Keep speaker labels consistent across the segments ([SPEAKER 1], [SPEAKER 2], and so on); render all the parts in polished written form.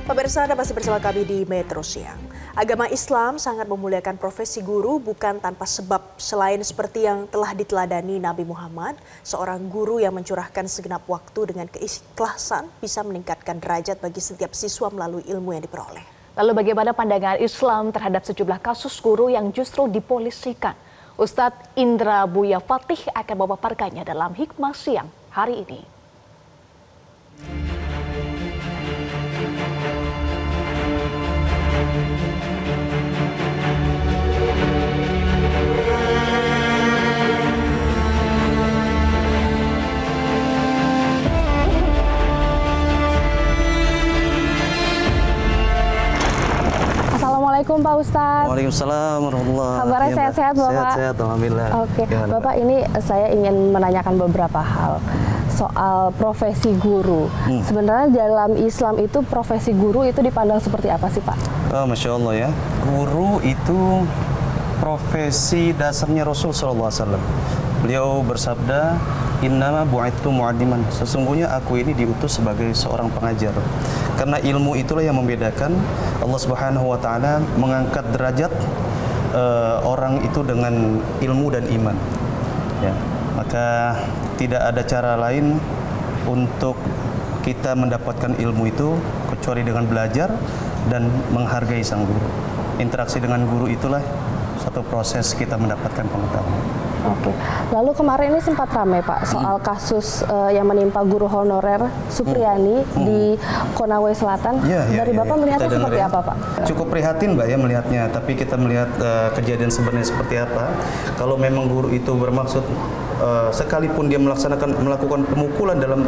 [SPEAKER 1] Pemirsa, Anda masih bersama kami di Metro Siang. Agama Islam sangat memuliakan profesi guru bukan tanpa sebab. Selain seperti yang telah diteladani Nabi Muhammad, seorang guru yang mencurahkan segenap waktu dengan keikhlasan bisa meningkatkan derajat bagi setiap siswa melalui ilmu yang diperoleh.
[SPEAKER 2] Lalu bagaimana pandangan Islam terhadap sejumlah kasus guru yang justru dipolisikan? Ustadz Indra Buya Fatih akan memaparkannya dalam Hikmah Siang hari ini.
[SPEAKER 3] Assalamualaikum Pak Ustadz.
[SPEAKER 4] Waalaikumsalam warahmatullahi wabarakatuh.
[SPEAKER 3] Kabarnya sehat-sehat Bapak?
[SPEAKER 4] Sehat-sehat, alhamdulillah.
[SPEAKER 3] Oke,
[SPEAKER 4] Gimana,
[SPEAKER 3] Bapak ini saya ingin menanyakan beberapa hal soal profesi guru. Sebenarnya dalam Islam itu profesi guru itu dipandang seperti apa sih Pak?
[SPEAKER 4] Oh, Masya Allah ya. Guru itu profesi dasarnya Rasul SAW. Beliau bersabda, innama bu'ithu mu'addiman. Sesungguhnya aku ini diutus sebagai seorang pengajar. Karena ilmu itulah yang membedakan. Allah Subhanahu wa taala mengangkat derajat orang itu dengan ilmu dan iman. Ya, maka tidak ada cara lain untuk kita mendapatkan ilmu itu kecuali dengan belajar dan menghargai sang guru. Interaksi dengan guru itulah satu proses kita mendapatkan pengetahuan.
[SPEAKER 3] Oke. Lalu kemarin ini sempat ramai Pak soal kasus yang menimpa guru honorer Supriyani di Konawe Selatan. Dari Bapak melihatnya seperti apa Pak?
[SPEAKER 4] Cukup prihatin Mbak ya melihatnya, tapi kita melihat kejadian sebenarnya seperti apa. Kalau memang guru itu bermaksud sekalipun dia melakukan pemukulan dalam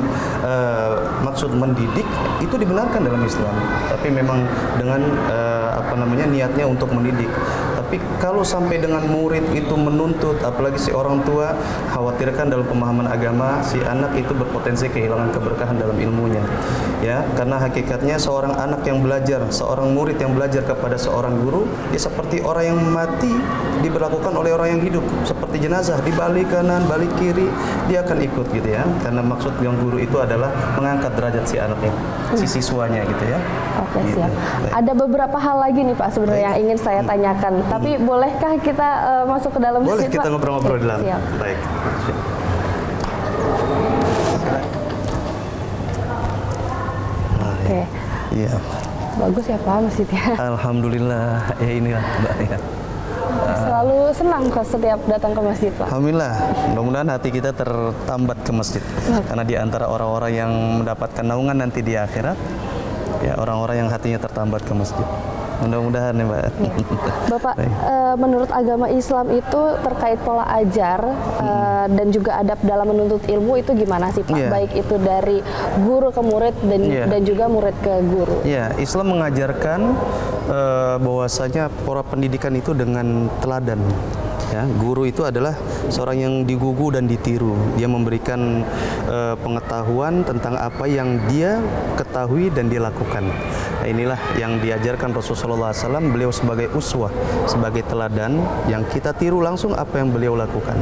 [SPEAKER 4] maksud mendidik, itu dibenarkan dalam Islam. Tapi memang dengan niatnya untuk mendidik. Tapi kalau sampai dengan murid itu menuntut, apalagi si orang tua, khawatirkan dalam pemahaman agama si anak itu berpotensi kehilangan keberkahan dalam ilmunya. Ya, karena hakikatnya seorang anak yang belajar, seorang murid yang belajar kepada seorang guru, dia seperti orang yang mati diberlakukan oleh orang yang hidup, seperti jenazah, di balik kanan, balik kiri, dia akan ikut gitu ya. Karena maksud yang guru itu adalah mengangkat derajat si anaknya, si siswanya gitu ya.
[SPEAKER 3] Oke,
[SPEAKER 4] gitu.
[SPEAKER 3] siap. Ada beberapa hal lagi nih Pak sebenarnya yang ingin saya tanyakan. Tapi bolehkah kita masuk ke dalam
[SPEAKER 4] Boleh,
[SPEAKER 3] masjid,
[SPEAKER 4] kita
[SPEAKER 3] Pak?
[SPEAKER 4] ngobrol-ngobrol di dalam.
[SPEAKER 3] Siap.
[SPEAKER 4] Baik.
[SPEAKER 3] Oke.
[SPEAKER 4] Iya.
[SPEAKER 3] Bagus ya Pak masjidnya.
[SPEAKER 4] Alhamdulillah, ya inilah Mbak ya.
[SPEAKER 3] Selalu senang kok setiap datang ke masjid Pak.
[SPEAKER 4] Alhamdulillah, mudah-mudahan hati kita tertambat ke masjid. Karena di antara orang-orang yang mendapatkan naungan nanti di akhirat, ya orang-orang yang hatinya tertambat ke masjid. Mudah-mudahan ya Mbak.
[SPEAKER 3] Ya. Bapak, menurut agama Islam itu terkait pola ajar dan juga adab dalam menuntut ilmu itu gimana sih Pak? Baik itu dari guru ke murid dan juga murid ke guru.
[SPEAKER 4] Ya, Islam mengajarkan bahwasanya pola pendidikan itu dengan teladan. Ya, guru itu adalah seorang yang digugu dan ditiru. Dia memberikan pengetahuan tentang apa yang dia ketahui dan dia lakukan. Nah, inilah yang diajarkan Rasulullah SAW. Beliau sebagai uswah, sebagai teladan yang kita tiru langsung apa yang beliau lakukan.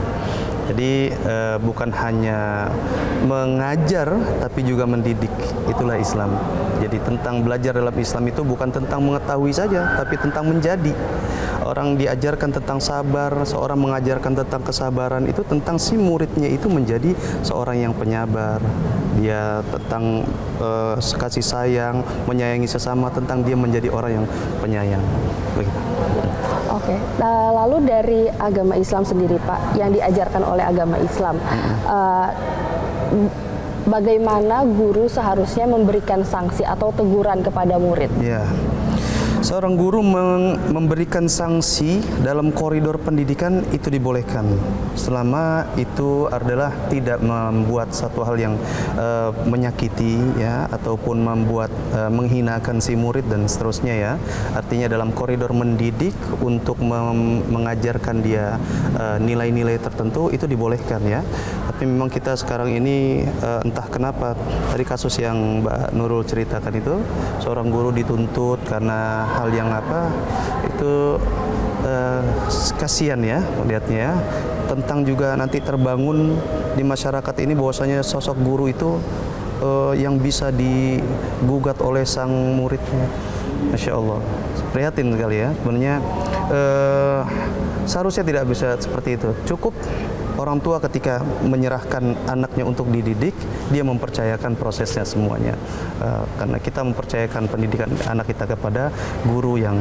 [SPEAKER 4] Jadi bukan hanya mengajar tapi juga mendidik. Itulah Islam. Jadi tentang belajar dalam Islam itu bukan tentang mengetahui saja, tapi tentang menjadi. Orang diajarkan tentang sabar, seorang mengajarkan tentang kesabaran, itu tentang si muridnya itu menjadi seorang yang penyabar. Dia tentang kasih sayang, menyayangi sesama, tentang dia menjadi orang yang penyayang. Begitu.
[SPEAKER 3] Oke, nah, lalu dari agama Islam sendiri Pak, yang diajarkan oleh agama Islam, bagaimana guru seharusnya memberikan sanksi atau teguran kepada murid?
[SPEAKER 4] Ya. Seorang guru memberikan sanksi dalam koridor pendidikan itu dibolehkan selama itu adalah tidak membuat satu hal yang menyakiti ya ataupun membuat menghinakan si murid dan seterusnya ya. Artinya dalam koridor mendidik untuk mengajarkan dia nilai-nilai tertentu itu dibolehkan ya. Tapi memang kita sekarang ini entah kenapa tadi kasus yang Mbak Nurul ceritakan itu seorang guru dituntut karena hal yang itu kasihan ya melihatnya ya. Tentang juga nanti terbangun di masyarakat ini bahwasanya sosok guru itu yang bisa digugat oleh sang muridnya. Masya Allah, prihatin sekali ya. Sebenarnya seharusnya tidak bisa seperti itu. Cukup orang tua ketika menyerahkan anaknya untuk dididik, dia mempercayakan prosesnya semuanya. Karena kita mempercayakan pendidikan anak kita kepada guru yang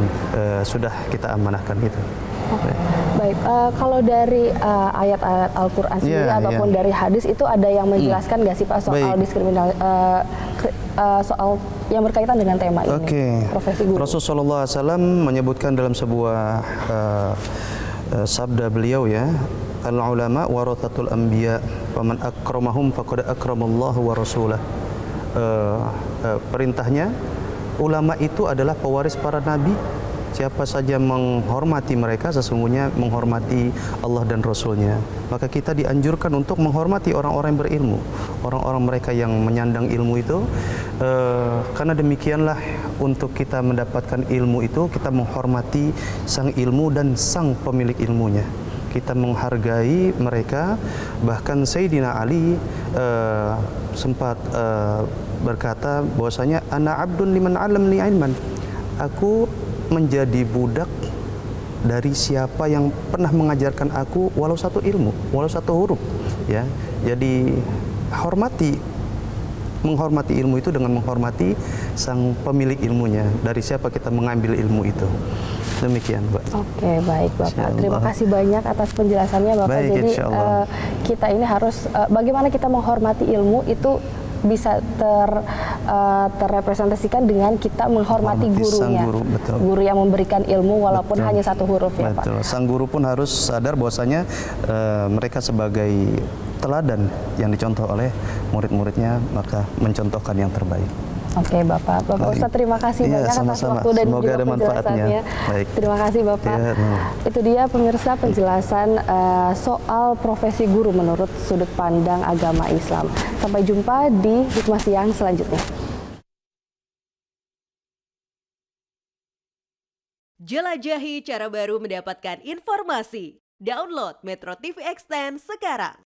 [SPEAKER 4] sudah kita amanahkan itu.
[SPEAKER 3] Baik, kalau dari ayat-ayat Al-Quran sendiri ataupun dari hadis itu ada yang menjelaskan nggak sih Pak soal diskriminasi, soal yang berkaitan dengan tema ini, profesi guru?
[SPEAKER 4] Rasulullah SAW menyebutkan dalam sebuah sabda beliau ya, al-ulama warathatul anbiya faman akramahum faqad akramallahu wa rasulah. Perintahnya, ulama itu adalah pewaris para nabi. Siapa saja menghormati mereka sesungguhnya menghormati Allah dan Rasulnya. Maka kita dianjurkan untuk menghormati orang-orang yang berilmu, orang-orang mereka yang menyandang ilmu itu. Karena demikianlah untuk kita mendapatkan ilmu itu, kita menghormati sang ilmu dan sang pemilik ilmunya. Kita menghargai mereka. Bahkan Sayyidina Ali sempat berkata bahwasanya ana abdun liman alamni ilman. Aku menjadi budak dari siapa yang pernah mengajarkan aku walau satu ilmu, walau satu huruf ya. Jadi menghormati ilmu itu dengan menghormati sang pemilik ilmunya, dari siapa kita mengambil ilmu itu. Demikian, Mbak.
[SPEAKER 3] Oke, baik Bapak. Terima kasih banyak atas penjelasannya Bapak.
[SPEAKER 4] Baik,
[SPEAKER 3] jadi kita ini harus bagaimana kita menghormati ilmu itu bisa terrepresentasikan dengan kita menghormati gurunya, guru yang memberikan ilmu walaupun hanya satu huruf ya Pak.
[SPEAKER 4] Sang guru pun harus sadar bahwasanya mereka sebagai teladan yang dicontoh oleh murid-muridnya, maka mencontohkan yang terbaik.
[SPEAKER 3] Oke Bapak Ustadz terima kasih banyak atas waktu dan juga penjelasannya. Terima kasih Bapak. Itu dia pemirsa penjelasan soal profesi guru menurut sudut pandang agama Islam. Sampai jumpa di Hikmah Siang selanjutnya.
[SPEAKER 5] Jelajahi cara baru mendapatkan informasi. Download Metro TV Extend sekarang.